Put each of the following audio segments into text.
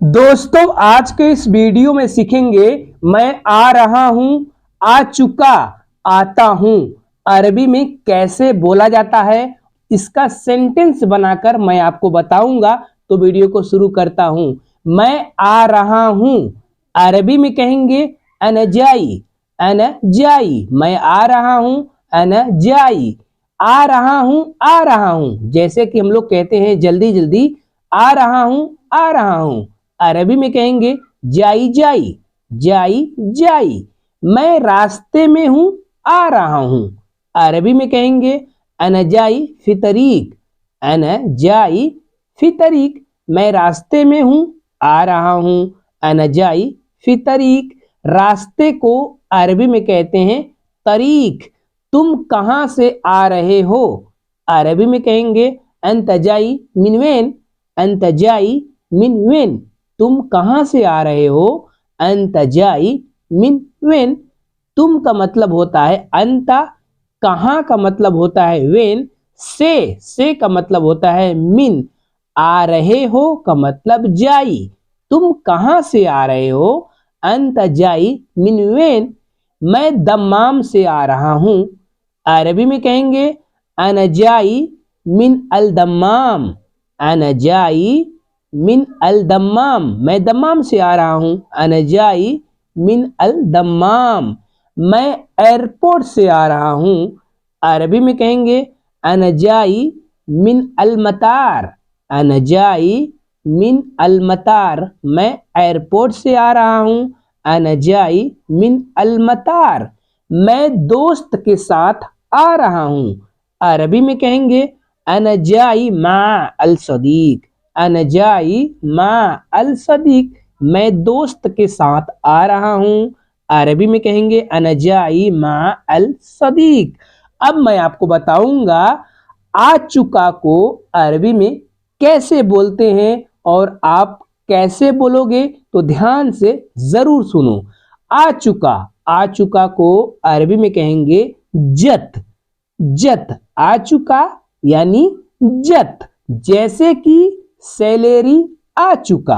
दोस्तों आज के इस वीडियो में सीखेंगे मैं आ रहा हूं, आ चुका, आता हूं अरबी में कैसे बोला जाता है। इसका सेंटेंस बनाकर मैं आपको बताऊंगा। तो वीडियो को शुरू करता हूं। मैं आ रहा हूं अरबी में कहेंगे अना जाई, अना जाई। मैं आ रहा हूं, अना जाई। आ रहा हूं जैसे कि हम लोग कहते हैं जल्दी जल्दी, आ रहा हूं, आ रहा हूं। अरबी में कहेंगे जाई जाई, जाई जाई। मैं रास्ते में हूं, आ रहा हूं। अरबी में कहेंगे अना जाई फी तरीक, अना जाई फी तरीक। मैं रास्ते में हूं, आ रहा हूं। अना जाई फी तरीक। रास्ते को अरबी में कहते हैं तरीक। तुम कहां से आ रहे हो? अरबी में कहेंगे अंत जाई मिन वेन, अंत जाई मिन वेन। तुम कहां से आ रहे हो? अंत जाई मिन वेन। तुम का मतलब होता है अंता, कहां का मतलब होता है वेन, से का मतलब होता है मिन, आ रहे हो का मतलब जाई। तुम कहां से आ रहे हो? अंत जाई मिन वेन। मैं दम्माम से आ रहा हूं। अरबी में कहेंगे अना जाई मिन अल दम्माम, अना जाई मिन अल दम्माम। मैं दम्माम से आ रहा हूं। अना जाई मिन अल दम्माम। मैं एयरपोर्ट से आ रहा हूं। अरबी में कहेंगे अना जाई मिन अल मतार, अना जाई मिन अल मतार। मैं एयरपोर्ट से आ रहा हूं। अना जाई मिन अल मतार। मैं दोस्त के साथ आ रहा हूं। अरबी में कहेंगे अना जाई मा अल सदीक, अना जाई मा अल सदीक। मैं दोस्त के साथ आ रहा हूं। अरबी में कहेंगे अना जाई मा अल सदीक। अब मैं आपको बताऊंगा आ चुका को अरबी में कैसे बोलते हैं और आप कैसे बोलोगे, तो ध्यान से जरूर सुनो। आ चुका को अरबी में कहेंगे जत, जत। आ चुका यानी जत। जैसे कि सैलरी आ चुका,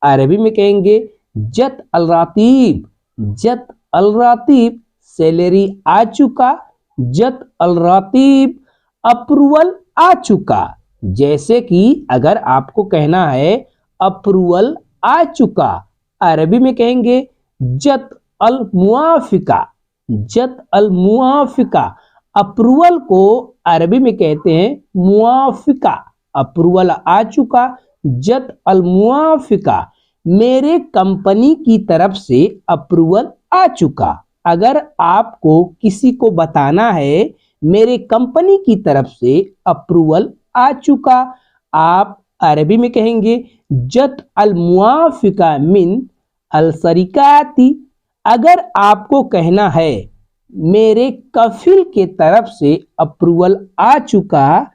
अरबी में कहेंगे जत अल रातीब, जत अल रातीब। सैलरी आ चुका, जत अल रातीब। अप्रूवल आ चुका, जैसे कि अगर आपको कहना है अप्रूवल आ चुका, अरबी में कहेंगे जत अल मुआफिका, जत अल मुआफिका। अप्रूवल को अरबी में कहते हैं मुआफिका। अप्रूवल आ चुका, जत अल मुआफिका। मेरे कंपनी की तरफ से अप्रूवल आ चुका। अगर आपको किसी को बताना है मेरे कंपनी की तरफ से अप्रूवल आ चुका, आप अरबी में कहेंगे जत अल मुआफिका मिन अल शरीकाती। अगर आपको कहना है मेरे कफिल के तरफ से अप्रूवल आ चुका,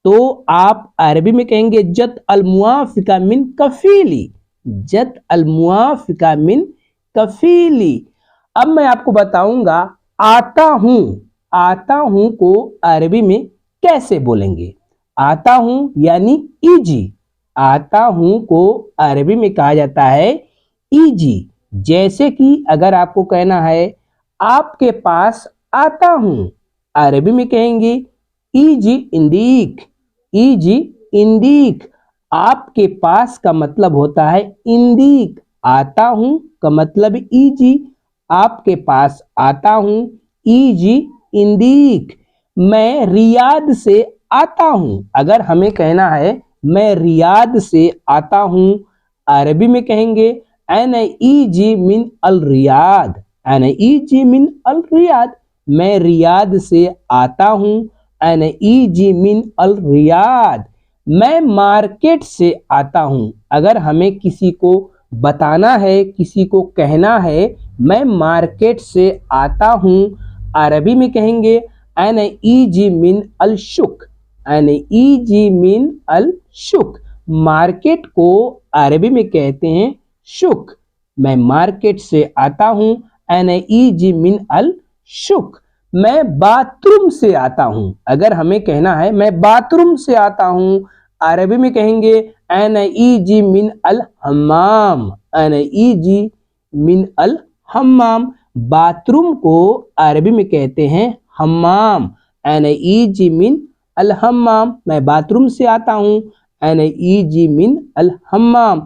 तो आप अरबी में कहेंगे जत अल मुआफिका मिन कफीली, जत अल मुआफिका मिन कफीली। अब मैं आपको बताऊंगा आता हूं को अरबी में कैसे बोलेंगे। आता हूं यानी इजी। आता हूं को अरबी में कहा जाता है इजी। जैसे कि अगर आपको कहना है आपके पास आता हूं, अरबी में कहेंगे इजी इंदीक, इजी इंदीक। आपके पास का मतलब होता है इंदीक। आता हूं का मतलब इजी, आपके पास आता हूं, इजी इंदीक। मैं रियाद से आता हूं, अगर हमें कहना है मैं रियाद से आता हूं, अरबी में कहेंगे अना इजी मिन अल रियाद, अना इजी मिन अल रियाद। मैं रियाद से आता हूं, अना इजी मिन अल रियाद। मैं मार्केट से आता हूं, अगर हमें किसी को बताना है, किसी को कहना है मैं मार्केट से आता हूं, अरबी में कहेंगे अना इजी मिन अल शुक, अना इजी मिन अल शुक। मार्केट को अरबी में कहते हैं शुक। मैं मार्केट से आता हूं, अना इजी मिन अल शुक। मैं बाथरूम से आता हूं, अगर हमें कहना है मैं बाथरूम से आता हूं, अरबी में कहेंगे अना इजी मिन अल हम्माम, अना इजी मिन अल हम्माम। बाथरूम को अरबी में कहते हैं हम्माम, अना इजी मिन अल हम्माम, मैं बाथरूम से आता हूँ, अना इजी मिन अल हम्माम।